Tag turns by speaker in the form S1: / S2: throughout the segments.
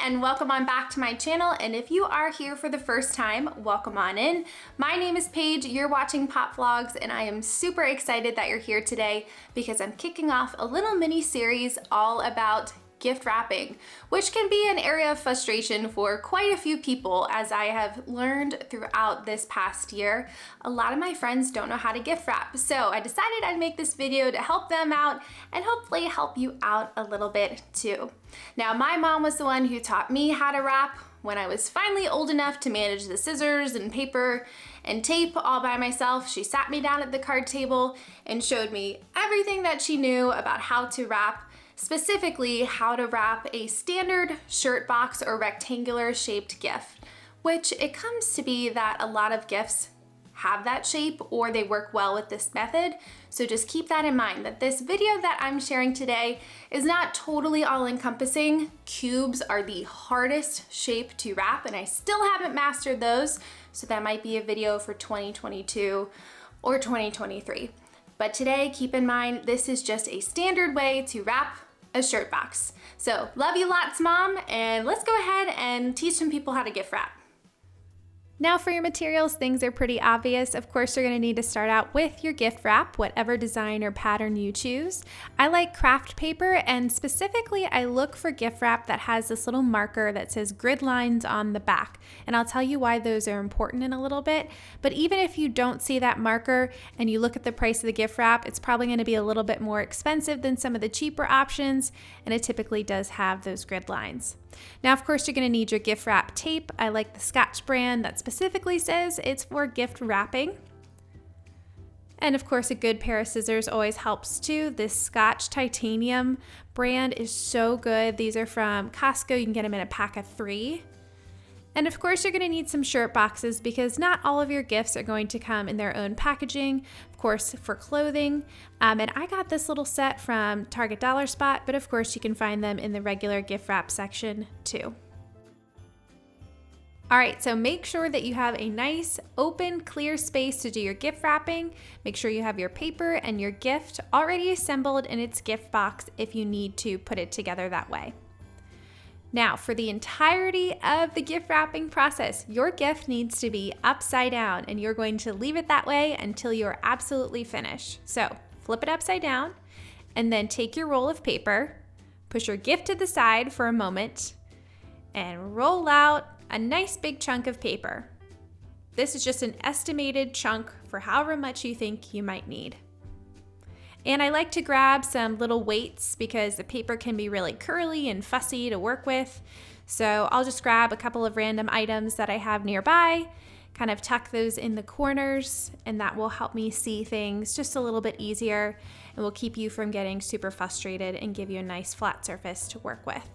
S1: and welcome on back to my channel. And if you are here for the first time, welcome on in. My name is Paige, you're watching Pop Vlogs, and I am super excited that you're here today because I'm kicking off a little mini series all about gift wrapping, which can be an area of frustration for quite a few people. As I have learned throughout this past year, a lot of my friends don't know how to gift wrap. So I decided I'd make this video to help them out and hopefully help you out a little bit too. Now, my mom was the one who taught me how to wrap when I was finally old enough to manage the scissors and paper and tape all by myself. She sat me down at the card table and showed me everything that she knew about how to wrap, specifically how to wrap a standard shirt box or rectangular shaped gift, which it comes to be that a lot of gifts have that shape or they work well with this method. So just keep that in mind, that this video that I'm sharing today is not totally all encompassing. Cubes are the hardest shape to wrap and I still haven't mastered those. So that might be a video for 2022 or 2023. But today, keep in mind, this is just a standard way to wrap a shirt box. So love you lots, Mom, and let's go ahead and teach some people how to gift wrap. Now for your materials, things are pretty obvious. Of course, you're gonna need to start out with your gift wrap, whatever design or pattern you choose. I like kraft paper, and specifically, I look for gift wrap that has this little marker that says grid lines on the back. And I'll tell you why those are important in a little bit. But even if you don't see that marker and you look at the price of the gift wrap, it's probably gonna be a little bit more expensive than some of the cheaper options, and it typically does have those grid lines. Now, of course, you're gonna need your gift wrap tape. I like the Scotch brand that specifically says it's for gift wrapping. And of course, a good pair of scissors always helps too. This Scotch titanium brand is so good. These are from Costco. You can get them in a pack of 3. And of course, you're gonna need some shirt boxes because not all of your gifts are going to come in their own packaging, of course, for clothing. And I got this little set from Target Dollar Spot, but of course you can find them in the regular gift wrap section too. All right, so make sure that you have a nice, open, clear space to do your gift wrapping. Make sure you have your paper and your gift already assembled in its gift box if you need to put it together that way. Now, for the entirety of the gift wrapping process, your gift needs to be upside down, and you're going to leave it that way until you're absolutely finished. So flip it upside down, and then take your roll of paper, push your gift to the side for a moment, and roll out a nice big chunk of paper. This is just an estimated chunk for however much you think you might need. And I like to grab some little weights because the paper can be really curly and fussy to work with. So I'll just grab a couple of random items that I have nearby, kind of tuck those in the corners, and that will help me see things just a little bit easier and will keep you from getting super frustrated and give you a nice flat surface to work with.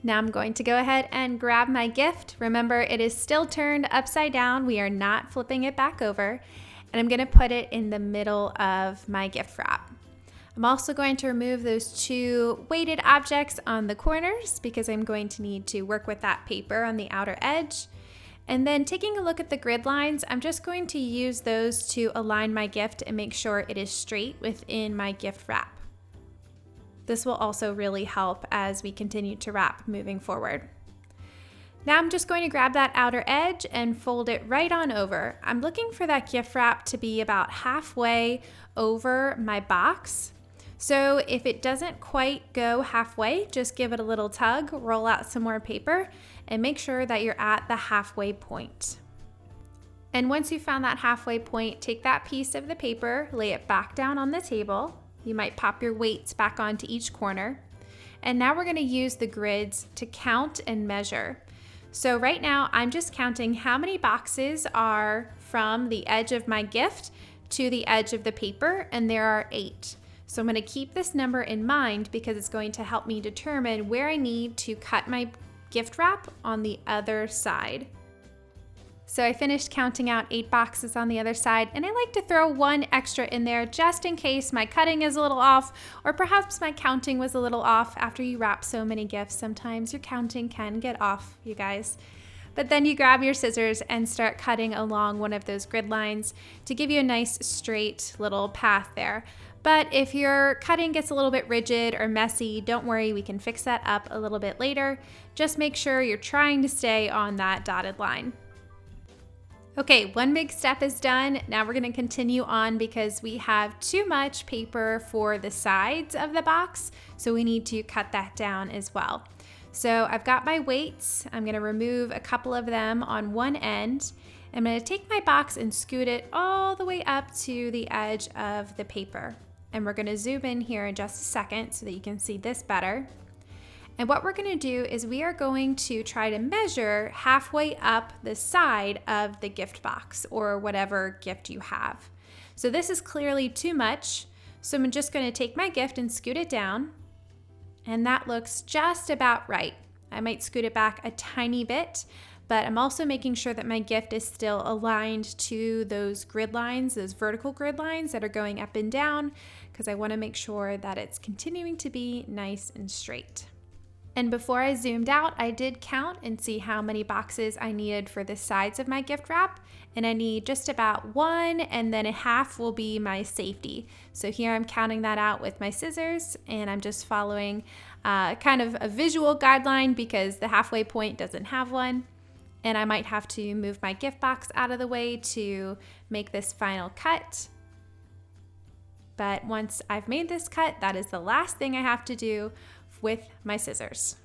S1: Now I'm going to go ahead and grab my gift. Remember, it is still turned upside down. We are not flipping it back over. And I'm gonna put it in the middle of my gift wrap. I'm also going to remove those 2 weighted objects on the corners because I'm going to need to work with that paper on the outer edge. And then taking a look at the grid lines, I'm just going to use those to align my gift and make sure it is straight within my gift wrap. This will also really help as we continue to wrap moving forward. Now I'm just going to grab that outer edge and fold it right on over. I'm looking for that gift wrap to be about halfway over my box. So if it doesn't quite go halfway, just give it a little tug, roll out some more paper, and make sure that you're at the halfway point. And once you found that halfway point, take that piece of the paper, lay it back down on the table. You might pop your weights back onto each corner. And now we're gonna use the grids to count and measure. So right now, I'm just counting how many boxes are from the edge of my gift to the edge of the paper, and there are 8. So I'm gonna keep this number in mind because it's going to help me determine where I need to cut my gift wrap on the other side. So I finished counting out 8 boxes on the other side, and I like to throw 1 extra in there just in case my cutting is a little off, or perhaps my counting was a little off. After you wrap so many gifts, sometimes your counting can get off, you guys. But then you grab your scissors and start cutting along one of those grid lines to give you a nice straight little path there. But if your cutting gets a little bit rigid or messy, don't worry, we can fix that up a little bit later. Just make sure you're trying to stay on that dotted line. Okay, one big step is done. Now we're gonna continue on because we have too much paper for the sides of the box, so we need to cut that down as well. So I've got my weights. I'm gonna remove a couple of them on one end. I'm gonna take my box and scoot it all the way up to the edge of the paper. And we're gonna zoom in here in just a second so that you can see this better. And what we're gonna do is we are going to try to measure halfway up the side of the gift box or whatever gift you have. So this is clearly too much. So I'm just gonna take my gift and scoot it down. And that looks just about right. I might scoot it back a tiny bit, but I'm also making sure that my gift is still aligned to those grid lines, those vertical grid lines that are going up and down, because I want to make sure that it's continuing to be nice and straight. And before I zoomed out, I did count and see how many boxes I needed for the sides of my gift wrap, and I need just about one, and then a half will be my safety. So here I'm counting that out with my scissors, and I'm just following kind of a visual guideline because the halfway point doesn't have one. And I might have to move my gift box out of the way to make this final cut. But once I've made this cut, that is the last thing I have to do with my scissors.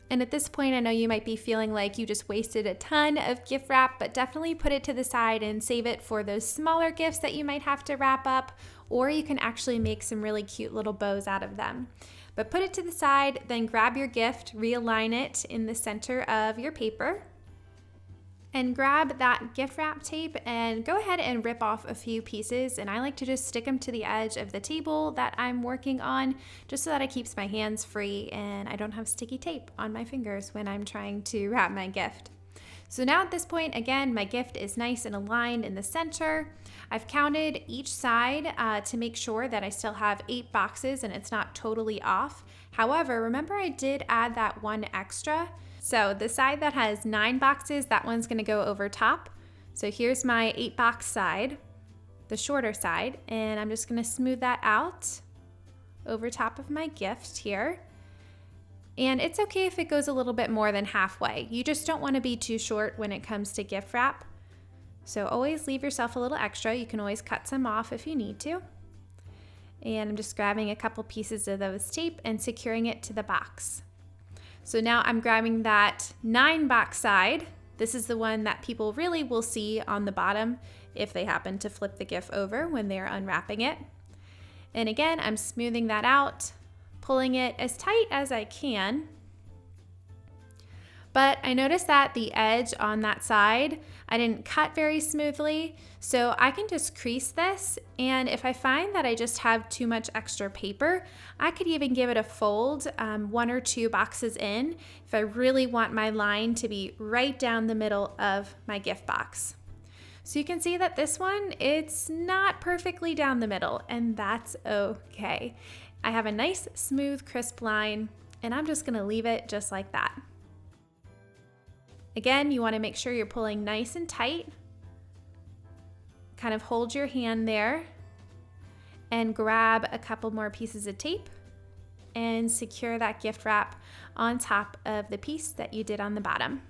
S1: And at this point, I know you might be feeling like you just wasted a ton of gift wrap, but definitely put it to the side and save it for those smaller gifts that you might have to wrap up, or you can actually make some really cute little bows out of them. But put it to the side, then grab your gift, realign it in the center of your paper, and grab that gift wrap tape and go ahead and rip off a few pieces. And I like to just stick them to the edge of the table that I'm working on, just so that it keeps my hands free and I don't have sticky tape on my fingers when I'm trying to wrap my gift. So now at this point, again, my gift is nice and aligned in the center. I've counted each side to make sure that I still have 8 boxes and it's not totally off. However, remember I did add that one extra. So the side that has 9 boxes, that one's gonna go over top. So here's my 8 box side, the shorter side, and I'm just gonna smooth that out over top of my gift here. And it's okay if it goes a little bit more than halfway. You just don't wanna be too short when it comes to gift wrap. So always leave yourself a little extra. You can always cut some off if you need to. And I'm just grabbing a couple pieces of those tape and securing it to the box. So now I'm grabbing that 9 box side. This is the one that people really will see on the bottom if they happen to flip the gift over when they're unwrapping it. And again, I'm smoothing that out, pulling it as tight as I can. But I noticed that the edge on that side, I didn't cut very smoothly, so I can just crease this, and if I find that I just have too much extra paper, I could even give it a fold 1 or 2 boxes in if I really want my line to be right down the middle of my gift box. So you can see that this one, it's not perfectly down the middle, and that's okay. I have a nice, smooth, crisp line, and I'm just gonna leave it just like that. Again, you want to make sure you're pulling nice and tight. Kind of hold your hand there and grab a couple more pieces of tape and secure that gift wrap on top of the piece that you did on the bottom.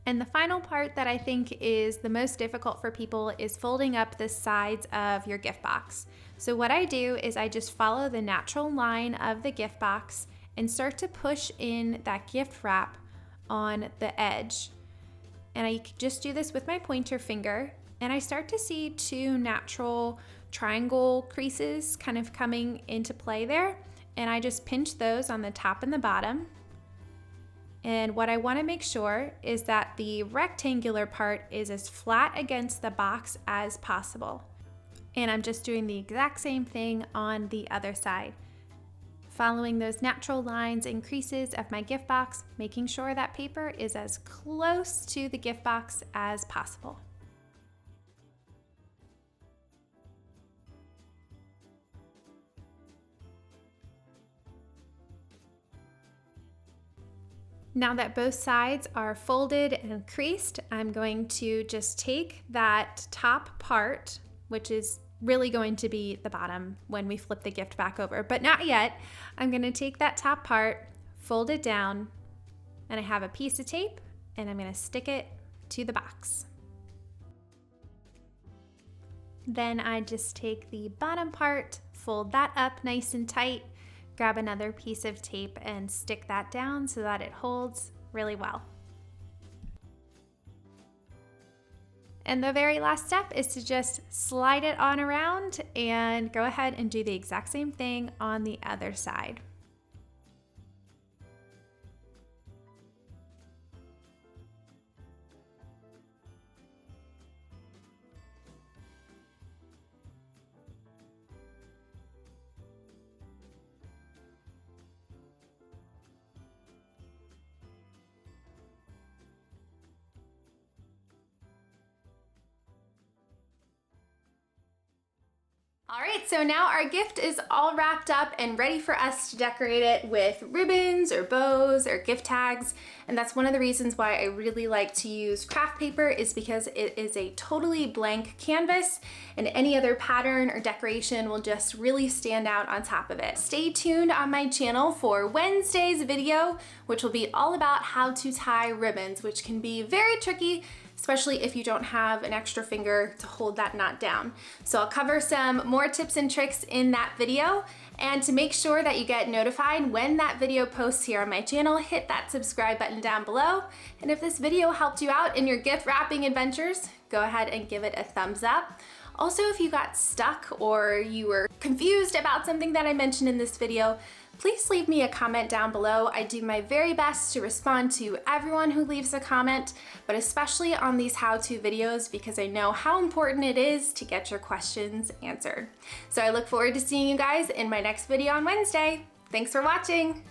S1: And the final part that I think is the most difficult for people is folding up the sides of your gift box. So what I do is I just follow the natural line of the gift box and start to push in that gift wrap on the edge. And I just do this with my pointer finger, and I start to see 2 natural triangle creases kind of coming into play there. And I just pinch those on the top and the bottom. And what I want to make sure is that the rectangular part is as flat against the box as possible. And I'm just doing the exact same thing on the other side. Following those natural lines and creases of my gift box, making sure that paper is as close to the gift box as possible. Now that both sides are folded and creased, I'm going to just take that top part, which is really going to be the bottom when we flip the gift back over, but not yet. I'm going to take that top part, fold it down, and I have a piece of tape, and I'm going to stick it to the box. Then I just take the bottom part, fold that up nice and tight, grab another piece of tape and stick that down so that it holds really well. And the very last step is to just slide it on around and go ahead and do the exact same thing on the other side. All right, so now our gift is all wrapped up and ready for us to decorate it with ribbons or bows or gift tags. And that's one of the reasons why I really like to use craft paper, is because it is a totally blank canvas and any other pattern or decoration will just really stand out on top of it. Stay tuned on my channel for Wednesday's video, which will be all about how to tie ribbons, which can be very tricky, especially if you don't have an extra finger to hold that knot down. So I'll cover some more tips and tricks in that video. And to make sure that you get notified when that video posts here on my channel, hit that subscribe button down below. And if this video helped you out in your gift wrapping adventures, go ahead and give it a thumbs up. Also, if you got stuck or you were confused about something that I mentioned in this video, please leave me a comment down below. I do my very best to respond to everyone who leaves a comment, but especially on these how-to videos because I know how important it is to get your questions answered. So I look forward to seeing you guys in my next video on Wednesday. Thanks for watching.